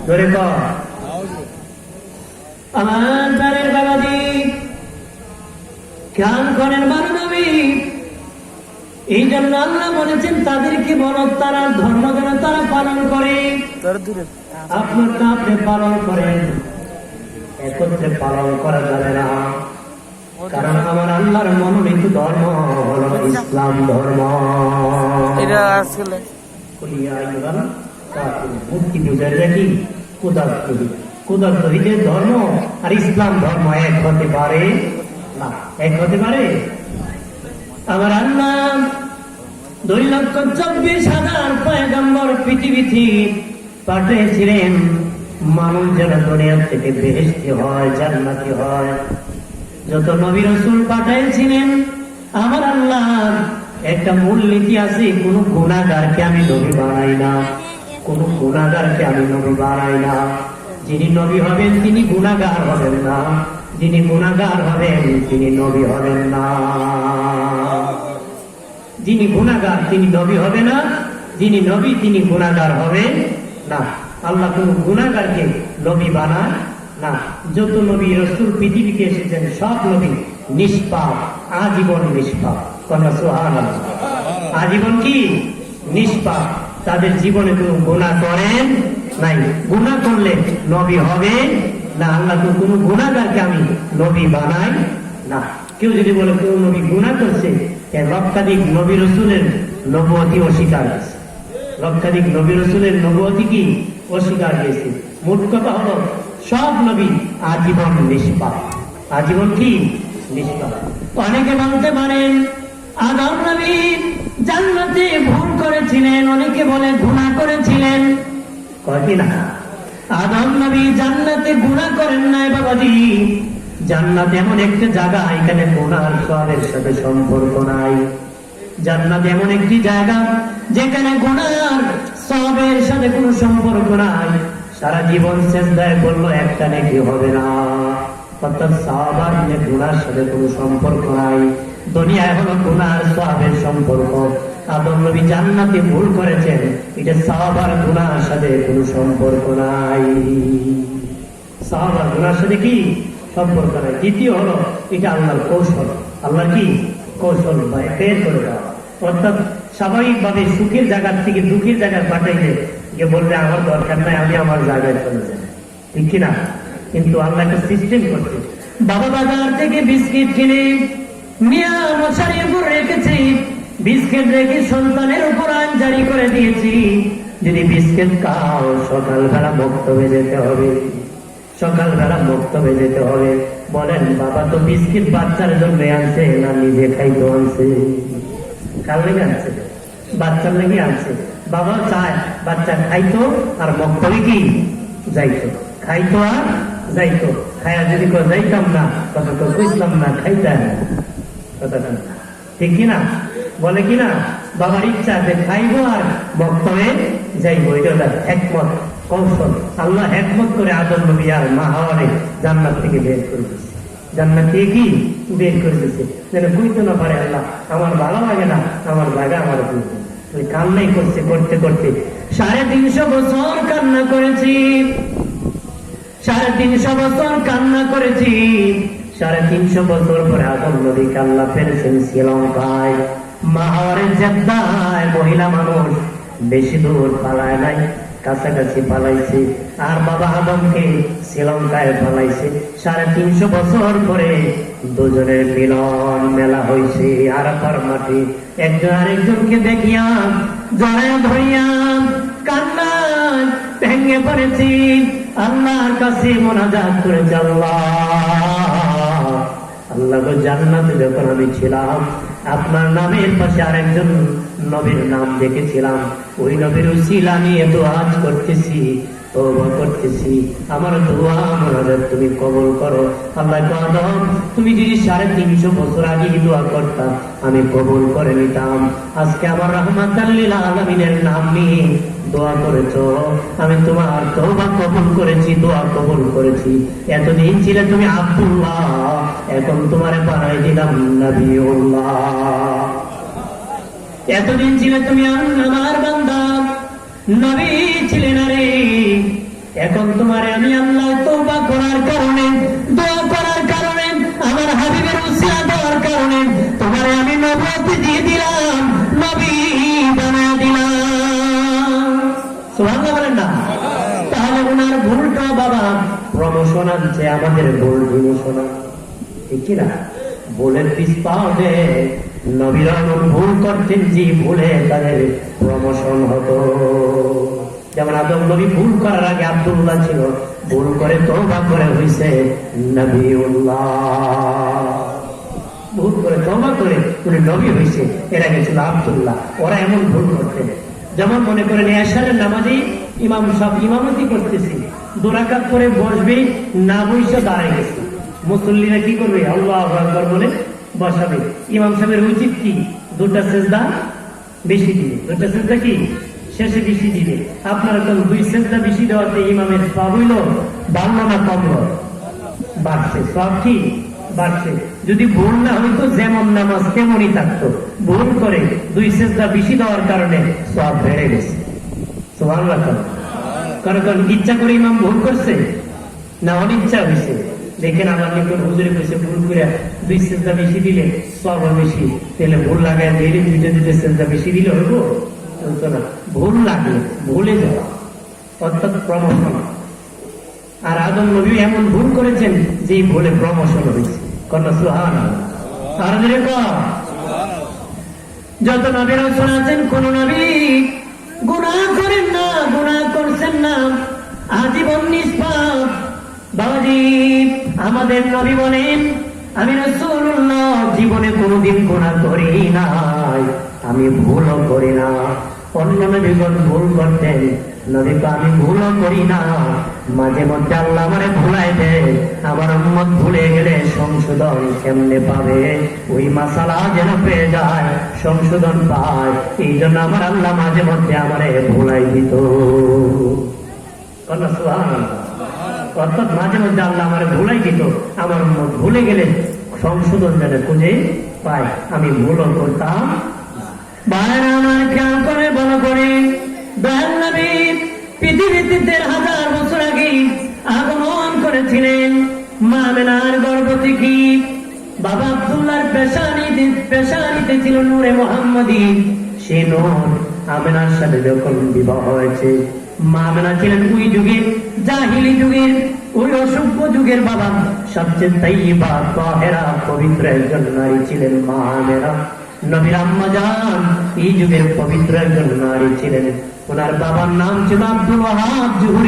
ধরে কর আমার প্রাণের বাবাজি, খেয়াল করেন মানবী। এই জন্য আল্লাহ বলেছেন তাদেরকে বলো তারা ধর্ম যেন তারা পালন করে। আপনারটা আপনি পালন করেন, একত্রে পালন করা যাবে না। কারণ আমার আল্লাহর মনোনীত ধর্ম হলো ইসলাম ধর্ম। মূর্তি পূজার কি কুদার ধর্ম আর ইসলাম ধর্ম এক হতে পারে না, এক হতে পারে। আমার আল্লাহ 2,24,000 পয়গম্বর পৃথিবীতে পাঠিয়েছিলেন মানুষ যেন দুনিয়া থেকে বেহেশতি হয়, জান্নাতি হয়। যত নবী রাসূল পাঠিয়েছিলেন আমার আল্লাহ একটা মূলনীতি আছে, কোন গুনাহগারকে আমি নবী বানাই না, কোন গুনাহগারকে আমি নবী বানাই না। যিনি নবী হবেন তিনি গুনাহগার হবেন না, যিনি গুনাহগার হবেন তিনি নবী হবেন না। যিনি গুনাহগার তিনি নবী হবে না, যিনি নবী তিনি গুনাহগার হবেন না। আল্লাহ কোন গুনাহগারকে নবী বানান না। যত নবী রাসূল পৃথিবীতে এসেছেন সব নবী নিষ্পাপ, আজীবন নিষ্পাপ। সুবহানাল্লাহ। আজীবন কি নিষ্পাপ, তাদের জীবনে কোনো গুনাহ করেন নাই। গুনাহ করলে নবী হবে না। আল্লাহ তো কোনো গুনাহগারকে আমি নবী বানাই না। কেউ যদি বলে কেউ নবী গুনাহ করছে, লক্ষাধিক নবী রাসূলের নবুয়তি অস্বীকার করেছে, লক্ষাধিক নবী রাসূলের নবুয়তি কি অস্বীকার করেছে। মোট কথা হলো সব নবী আজীবন নিষ্পাপ, আজীবন কি নিষ্পাপ। অনেকে বলতে পারেন আদম নবী জান্নাতে ভুল করেছিলেন, অনেকে বলে গুনাহ করেছিলেন। কয় না, আদম নবী জান্নাতে গুনাহ করেন নাই বাবাজি। জান্নাত এমন একটা জায়গা এখানে গুনাহ সওয়াবের সাথে সম্পর্ক নাই। জান্নাত এমন একটি জায়গা যেখানে গুনাহ সওয়াবের সাথে কোনো সম্পর্ক নাই। সারা জীবন সেজদায় বললো একটা নেকি হবে না, অর্থাৎ সওয়াব আর গুনাহর সাথে কোনো সম্পর্ক নাই। দুনিয়ায় হলো গুনাহ সওয়াবের সম্পর্ক। আদম নবী জান্নাতে ভুল করেছেন, এটা সওয়াব আর গুনাহর সাথে কোনো সম্পর্ক নাই। সওয়াব আর গুনাহর সাথে কি সম্পর্ক নাই। দ্বিতীয় হলো এটা আল্লাহর কৌশল, আল্লাহর কি কৌশল বের করে দেওয়া। অর্থাৎ স্বাভাবিকভাবে সুখের জায়গার থেকে দুঃখের জায়গায় পাঠাইলে যে বলবে আমার দরকার নাই, আমি আমার জায়গায় চলে যাই, ঠিক কিনা? কিন্তু আল্লাহ একটা সিস্টেম করছে। বাবা বাজার থেকে বিস্কিট কিনে মিয়া মশারির উপর রেখেছি, বিস্কিট রেখে সন্তানের উপর আইন জারি করে দিয়েছি, যদি বিস্কিট খাও সকালবেলা বক্তব্যে যেতে হবে, সকালবেলা বক্তব্যে যেতে হবে। বলেন বাবা তো বিস্কিট বাচ্চার জন্য আনছে না নিজে খাইতো আনছে? কার লেগে আনছে? বাচ্চার লেগে আনছে। বাবা চায় বাচ্চা খাইতো আর বক্তব্যে কি যাইতো, খাইতো আর যাইতো। খায়া যদি যাইতাম না কথা তো বুঝলাম না, খাইতাম কথাটা ঠিক কিনা? বলে কিনা? বাবার ইচ্ছা যে খাইবো আর বক্তব্যে যাইবো, এটা একমত কৌশল। আল্লাহ একমত করে আদম নবী আর মা হাওয়ারে জান্নাত থেকে বের করে দিচ্ছে, জান্নাত থেকে কি বের করে দিচ্ছে যেন বুঝতে না পারে আল্লাহ আমার ভালো লাগে না, আমার জায়গা আমার বুঝতে। কান্নাই করছে, করতে করতে 350 বছর কান্না করেছি, 350 বছর কান্না করেছি। 350 বছর পরে আদম নবীকে আল্লাহ ফেলেছেন শ্রীলঙ্কায়, মা হাওয়ারের জেদ্দায়। মহিলা মানুষ বেশি দূর পালায় নাই, কাছাকাছি পালাইছে। আর বাবা আদমকে শ্রীলঙ্কায় পালাইছে। 350 বছর পরে দুজনের মিলন মেলা হয়েছে আরাফার মাঠে। একজন আরেকজনকে দেখিয়া জড়ায় ধরিয়া কান্নায় ভেঙে পড়েছি, আল্লাহর কাছে মোনাজাত করেছে, আল্লাহ আল্লাহ গো জান্নাতে যখন আমি ছিলাম আপনার নামের পাশে আরেকজন নবীর নাম দেখেছিলাম, ওই নবীর উসিলা নিয়ে দোয়া করতেছি, তওবা করতেছি, আমার দোয়া মোনাজাত তুমি কবুল করো। আল্লাহ আদম তুমি যদি 350 বছর আগে দোয়া করতাম আমি কবুল করে নিতাম। আজকে আমার রাহমাতাল লিল আলামিনের নাম নিয়ে দোয়া করেছো, আমি তোমার তওবা কবুল করেছি, দোয়া কবুল করেছি। এতদিন ছিলে তুমি আব্দুল্লাহ, এখন তোমারে বানাই দিলাম নবিউল্লাহ। এতদিন ছিলে তুমি আমার বান্দা, নবী ছিলে না রে, এখন তোমারে আমি আল্লাহ তওবা করার কারণে, দোয়া করার কারণে, আমার হাবিবের উসিলা দেওয়ার কারণে তোমারে আমি নবুয়ত দিয়ে দিলাম, নবী বানায় দিলাম। সুবহানাল্লাহ বলেন না? তাহলে ওনার ভুলটা বাবা প্রমোশন আনছে, আমাদের ভুল ডিমোশন, ঠিক কি না? ভুলের পিছনে নবীরা এমন ভুল করতেন যে ভুলে তাদের প্রমোশন হতো। যেমন আদম নবী ভুল করার আগে আব্দুল্লাহ ছিল, ভুল করে তওবা করে হইছে নবীউল্লাহ, ভুল করে তওবা করে উনি নবী হইছে, এর আগে ছিল আব্দুল্লাহ। ওরা এমন ভুল করতেন, যেমন মনে করেন এশারের নামাজে ইমাম সব ইমামতি করতেছি, 2 রাকাত করে বসবে, না বসে দাঁড়ায় গেছে, মুসল্লিরা কি করবে? আল্লাহু আকবার বলে বসাবে। ইমাম সাহেবের উচিত কি? 2টা সেজদা বেশি দিবে, 2টা সেজদা কি শেষে বেশি দিবে। আপনার তো 2 সেজদা বেশি দেওয়াতে ইমামের সওয়াব হইল 52 না কম বাড়ছে, সওয়াব কি বাড়ছে। যদি ভুল না হইতো যেমন নামাজ তেমনই থাকতো, ভুল করে 2 সেজদা বেশি দেওয়ার কারণে সওয়াব বেড়ে গেছে। সুবহানাল্লাহ। কারণ ইচ্ছা করে ইমাম ভুল করছে না অনিচ্ছা হয়েছে? দেখেন আমার নিকট হুজুরে কইছে ভুল করে 2 সেজদা বেশি দিলে সওয়াব বেশি, তাহলে ভুল লাগায় দিলে 2টা সেজদা বেশি দিলে হইব? হইতো না। ভুল লাগলে ভুলে যাওয়া, অর্থাৎ প্রমোশন। আর আদম নবী এমন ভুল করেছেন যে ভুলে প্রমোশন হয়েছে। কন্যা সুবহানাল্লাহ। আর দিলে যত নবী রাসূল আছেন, কোন নবী গুনাহ করেন না, গুনাহ করছেন না, আজীবন নিষ্পাপ। বাবাজি, আমাদের নবী বলেন আমি রাসূলুল্লাহ জীবনে কোনোদিন গুনাহ করি নাই, আমি ভুলও করি না। অন্য নবীগণ ভুল করতেন, নবী তো আমি ভুলও করি না। মাঝে মধ্যে আল্লাহ আমারে ভুলাই দেয়, আমার উম্মত ভুলে গেলে সংশোধন কেমনে পাবে? ওই মাসালা যেন পেয়ে যায়, সংশোধন পায়, এই জন্য আমার আল্লাহ মাঝে মধ্যে আমারে ভুলাই দিত। অর্থাৎ মাঝে মধ্যে আল্লাহ আমারে ভুলাই দিত, আমার উম্মত ভুলে গেলে সংশোধন যেন খুঁজে পায়, আমি ভুলও করতাম। বাইরে আমার খেয়াল করে ভালো করে, দয়াল নবী পৃথিবীতে 1500 বছর আগে আগমন করেছিলেন। মা আমেনার গর্ভ থেকে বাবা আব্দুল্লাহর পেশানিতে ছিল নূরে মুহাম্মাদী। সে নূর আমেনার সাথে যখন বিবাহ হয়েছে, মা আমেনা ছিলেন ওই যুগের জাহিলি যুগের, ওই অসভ্য যুগের বাবা সবচেয়ে তাইয়্যিবা তাহেরা পবিত্র একজন নারী ছিলেন মা আমেনা। নবীর আম্মা জান এই যুগের পবিত্র একজন নারী ছিলেন। ওনার বাবার নাম ছিল আব্দুল ওয়াহাব জুহরি।